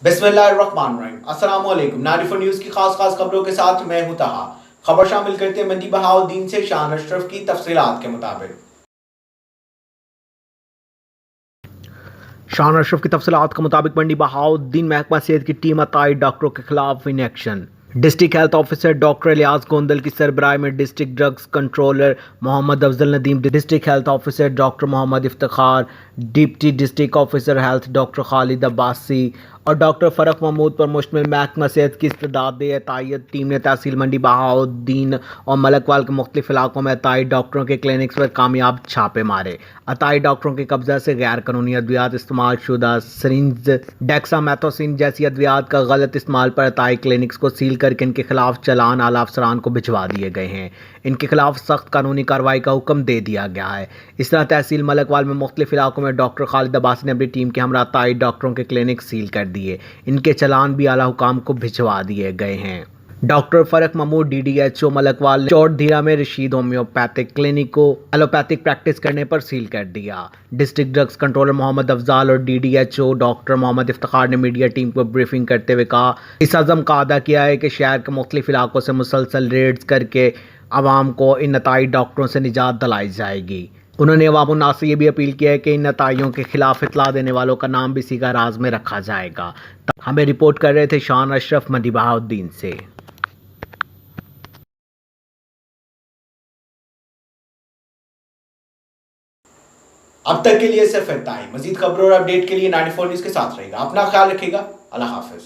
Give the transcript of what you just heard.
बिस्मिल्लाहिर्रहमानिर्रहीम। अस्सलाम वालेकुम। 94 न्यूज़ की खास खबरों के साथ मैं हूं तहा। खबर शामिल करते हैं मंडी बहाउद्दीन से शान अशरफ की तफसीलात के मुताबिक। शान अशरफ की तफसीलात के मुताबिक मंडी बहाउद्दीन महकमा सेहत की टीम अताई डॉक्टरों के खिलाफ in action. District health officer doctor Ilyas Gondal की सरबराही में district drugs controller Mohammad Afzal Nadeem, district health officer doctor Mohammad Iftikhar, deputy district officer health doctor Khalid Abbasi और डॉक्टर फ़रक महमूद पर मुश्तमिल महकमा सेहत की इस्तेदाद अतायत टीम ने तहसील मंडी बहाउद्दीन और मलकवाल के मुख्तलिफ इलाकों में अताई डॉक्टरों के क्लिनिक्स पर कामयाब छापे मारे। अताई डॉक्टरों के कब्जा से गैर कानूनी अद्वियात इस्तेमाल शुदा सरिंज डेक्सामेथोसिन जैसी अद्वियात का गलत इस्तेमाल पर अताई क्लिनिक्स को सील करके इनके खिलाफ चालान आला अफसरान को भिजवा दिए गए हैं। इनके खिलाफ सख्त कानूनी कार्रवाई का हुक्म दे दिया गया है। इस तरह तहसील मलकवाल में मुख्तलिफ इलाकों में डॉक्टर खालिद अब्बासी ने अपनी टीम के हमरा अताई डॉक्टरों के क्लिनिक सील कर दिए। इनके चालान भी आला हुकाम को भिजवा दिए गए हैं। डॉक्टर फ़रक महमूद DDHO मलकवाल चौधीरा में रशीद होम्योपैथिक क्लिनिक को एलोपैथिक प्रैक्टिस करने पर सील कर दिया। District drugs controller Mohammad Afzal और DDHO डॉक्टर मोहम्मद इफ्तिखार ने मीडिया टीम को ब्रीफिंग करते हुए कहा, इस अज़म का अदा किया है कि शहर के मुख्तलिफ इलाकों से मुसलसल रेड्स करके आवाम को इन नताई डॉक्टरों से निजात दिलाई जाएगी। उन्होंने अवामुन्नास से ये भी अपील किया है कि इन नताइयों के खिलाफ इतला देने वालों का नाम भी सीगा राज में रखा जाएगा। हमें रिपोर्ट कर रहे थे शान अशरफ मंडी बहाउद्दीन से। अब तक के लिए सिर्फ इतना ही। मजीद खबरों और अपडेट के लिए 94 न्यूज़ के साथ रहेगा। अपना ख्याल रखिएगा। अल्लाह हाफिज।